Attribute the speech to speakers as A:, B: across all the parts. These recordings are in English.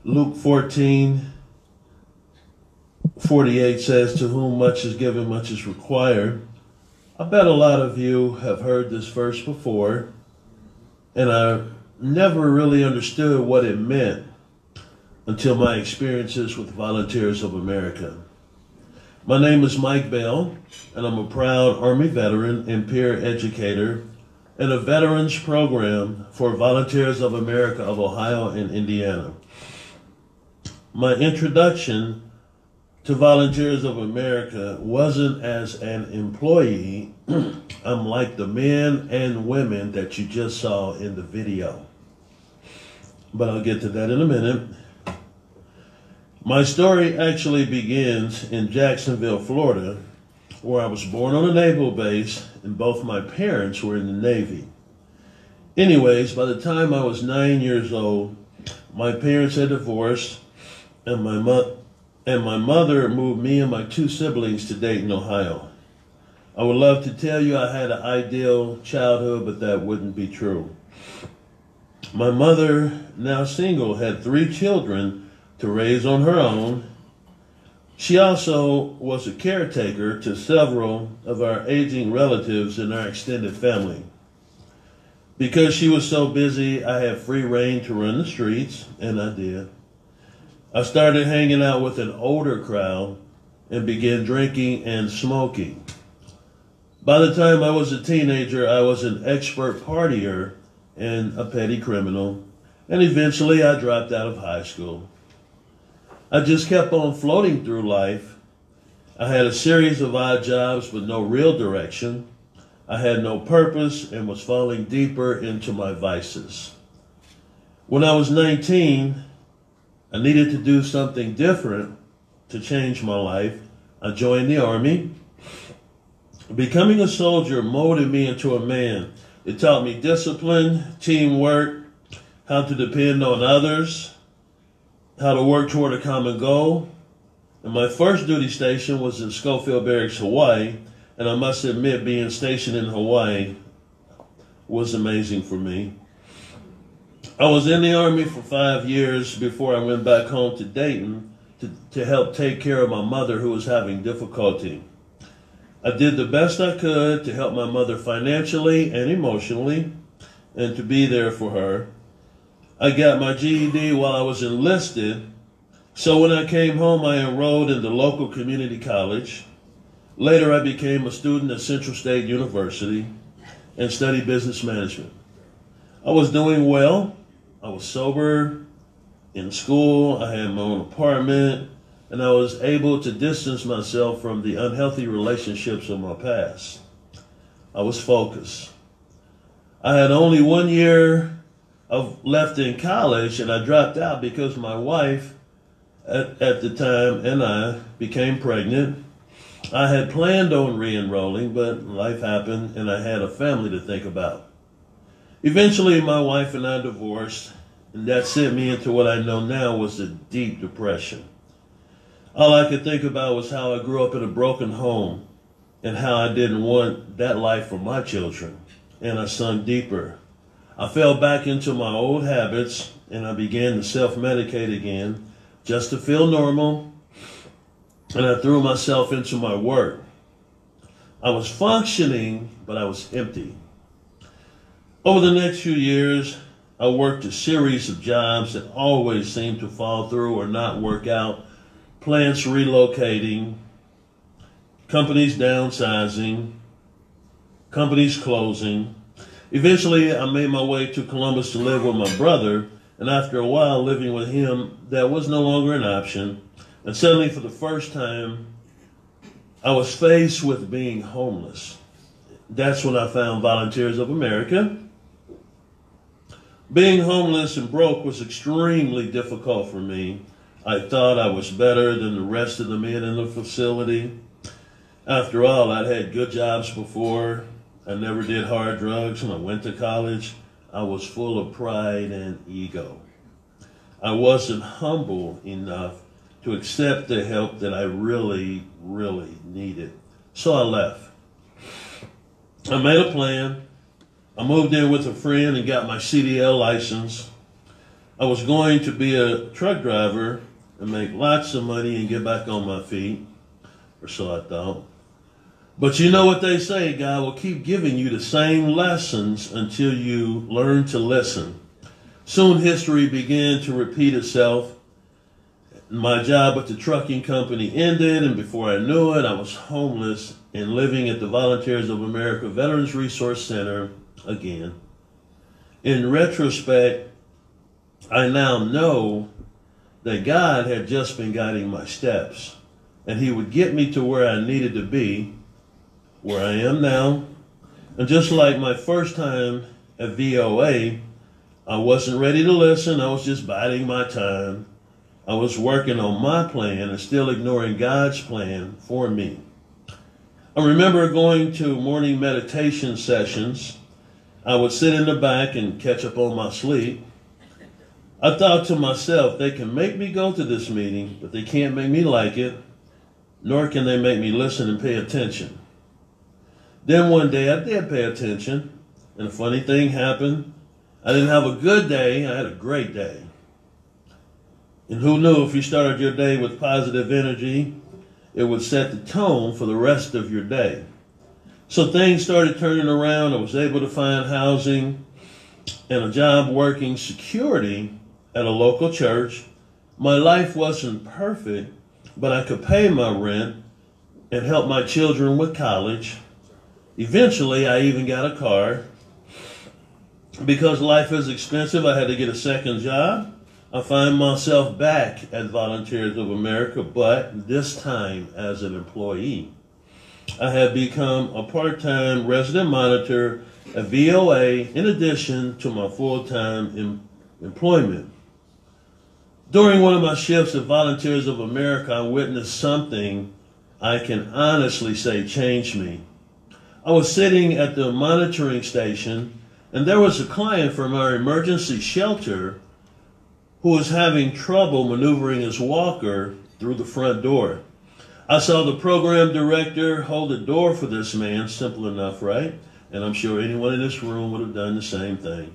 A: Luke 14:48 says, "To whom much is given, much is required." I bet a lot of you have heard this verse before, and I never really understood what it meant until my experiences with Volunteers of America. My name is Mike Bell, and I'm a proud Army veteran and peer educator in a veterans program for Volunteers of America of Ohio and Indiana. My introduction to Volunteers of America wasn't as an employee. I'm like the men and women that you just saw in the video, but I'll get to that in a minute. My story actually begins in Jacksonville, Florida, where I was born on a naval base and both my parents were in the Navy. Anyways, by the time I was 9 years old, my parents had divorced and my mother moved me and my two siblings to Dayton, Ohio. I would love to tell you I had an ideal childhood, but that wouldn't be true. My mother, now single, had 3 children to raise on her own. She also was a caretaker to several of our aging relatives in our extended family. Because she was so busy, I had free reign to run the streets, and I did. I started hanging out with an older crowd and began drinking and smoking. By the time I was a teenager, I was an expert partier and a petty criminal, and eventually I dropped out of high school. I just kept on floating through life. I had a series of odd jobs with no real direction. I had no purpose and was falling deeper into my vices. When I was 19, I needed to do something different to change my life. I joined the Army. Becoming a soldier molded me into a man. It taught me discipline, teamwork, how to depend on others, how to work toward a common goal. And my first duty station was in Schofield Barracks, Hawaii, and I must admit being stationed in Hawaii was amazing for me. I was in the Army for 5 years before I went back home to Dayton to help take care of my mother who was having difficulty. I did the best I could to help my mother financially and emotionally and to be there for her. I got my GED while I was enlisted, so when I came home, I enrolled in the local community college. Later, I became a student at Central State University and studied business management. I was doing well. I was sober, in school, I had my own apartment, and I was able to distance myself from the unhealthy relationships of my past. I was focused. I had only 1 year left in college, and I dropped out because my wife at the time and I became pregnant. I had planned on re-enrolling, but life happened and I had a family to think about. Eventually, my wife and I divorced, and that sent me into what I know now was a deep depression. All I could think about was how I grew up in a broken home and how I didn't want that life for my children, and I sunk deeper. I fell back into my old habits and I began to self-medicate again just to feel normal, and I threw myself into my work. I was functioning, but I was empty. Over the next few years, I worked a series of jobs that always seemed to fall through or not work out. Plants relocating, companies downsizing, companies closing. Eventually, I made my way to Columbus to live with my brother, and after a while living with him, that was no longer an option. And suddenly, for the first time, I was faced with being homeless. That's when I found Volunteers of America. Being homeless and broke was extremely difficult for me. I thought I was better than the rest of the men in the facility. After all, I'd had good jobs before. I never did hard drugs when I went to college. I was full of pride and ego. I wasn't humble enough to accept the help that I really, really needed. So I left. I made a plan. I moved in with a friend and got my CDL license. I was going to be a truck driver and make lots of money and get back on my feet, or so I thought. But you know what they say, God will keep giving you the same lessons until you learn to listen. Soon history began to repeat itself. My job at the trucking company ended, and before I knew it, I was homeless and living at the Volunteers of America Veterans Resource Center again. In retrospect, I now know that God had just been guiding my steps, and he would get me to where I needed to be, where I am now. And just like my first time at VOA, I wasn't ready to listen. I was just biding my time. I was working on my plan and still ignoring God's plan for me. I remember going to morning meditation sessions. I would sit in the back and catch up on my sleep. I thought to myself, they can make me go to this meeting, but they can't make me like it, nor can they make me listen and pay attention. Then one day I did pay attention, and a funny thing happened. I didn't have a good day, I had a great day. And who knew if you started your day with positive energy, it would set the tone for the rest of your day. So things started turning around. I was able to find housing and a job working security at a local church. My life wasn't perfect, but I could pay my rent and help my children with college. Eventually, I even got a car. Because life is expensive, I had to get a second job. I find myself back at Volunteers of America, but this time as an employee. I have become a part-time resident monitor at VOA in addition to my full-time employment. During one of my shifts at Volunteers of America, I witnessed something I can honestly say changed me. I was sitting at the monitoring station, and there was a client from our emergency shelter who was having trouble maneuvering his walker through the front door. I saw the program director hold the door for this man, simple enough, right? And I'm sure anyone in this room would have done the same thing.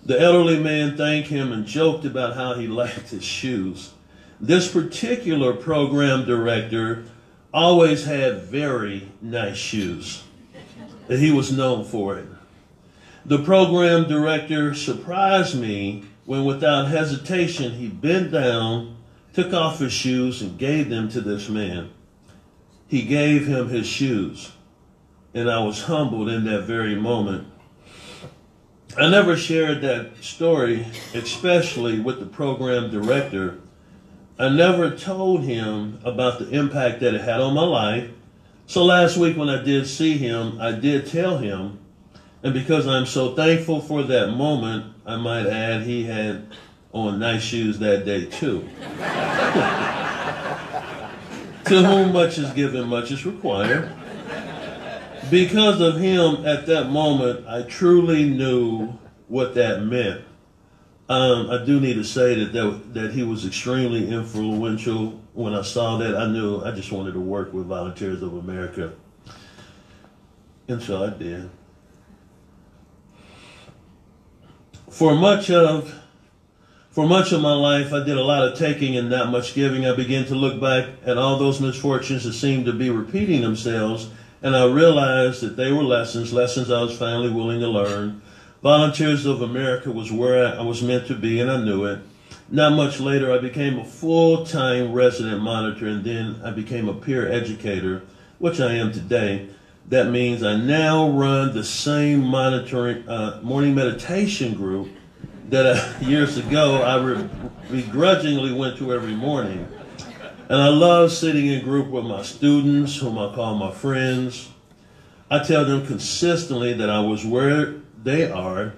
A: The elderly man thanked him and joked about how he liked his shoes. This particular program director always had very nice shoes, and he was known for it. The program director surprised me when without hesitation he bent down, took off his shoes, and gave them to this man. He gave him his shoes, and I was humbled in that very moment. I never shared that story, especially with the program director. I never told him about the impact that it had on my life. So last week when I did see him, I did tell him. And because I'm so thankful for that moment, I might add he had on nice shoes that day too. To whom much is given, much is required. Because of him at that moment, I truly knew what that meant. I do need to say that he was extremely influential. When I saw that, I knew I just wanted to work with Volunteers of America. And so I did. For much of my life, I did a lot of taking and not much giving. I began to look back at all those misfortunes that seemed to be repeating themselves, and I realized that they were lessons I was finally willing to learn. Volunteers of America was where I was meant to be, and I knew it. Not much later, I became a full-time resident monitor, and then I became a peer educator, which I am today. That means I now run the same monitoring morning meditation group that years ago I begrudgingly went to every morning. And I love sitting in group with my students, whom I call my friends. I tell them consistently that I was where they are.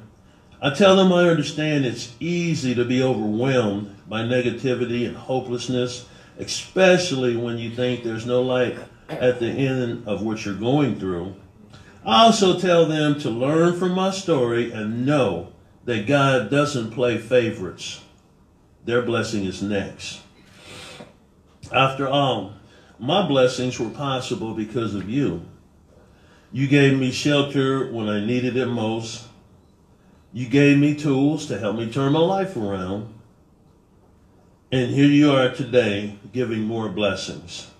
A: I tell them I understand it's easy to be overwhelmed by negativity and hopelessness, especially when you think there's no light at the end of what you're going through. I also tell them to learn from my story and know that God doesn't play favorites. Their blessing is next. After all, my blessings were possible because of you. You gave me shelter when I needed it most. You gave me tools to help me turn my life around. And here you are today giving more blessings.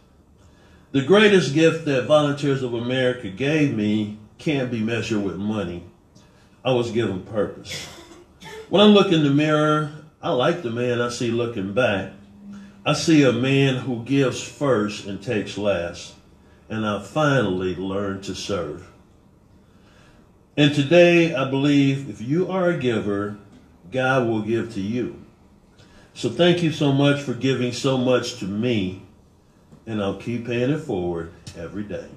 A: The greatest gift that Volunteers of America gave me can't be measured with money. I was given purpose. When I look in the mirror, I like the man I see looking back. I see a man who gives first and takes last. And I finally learned to serve. And today, I believe if you are a giver, God will give to you. So thank you so much for giving so much to me, and I'll keep paying it forward every day.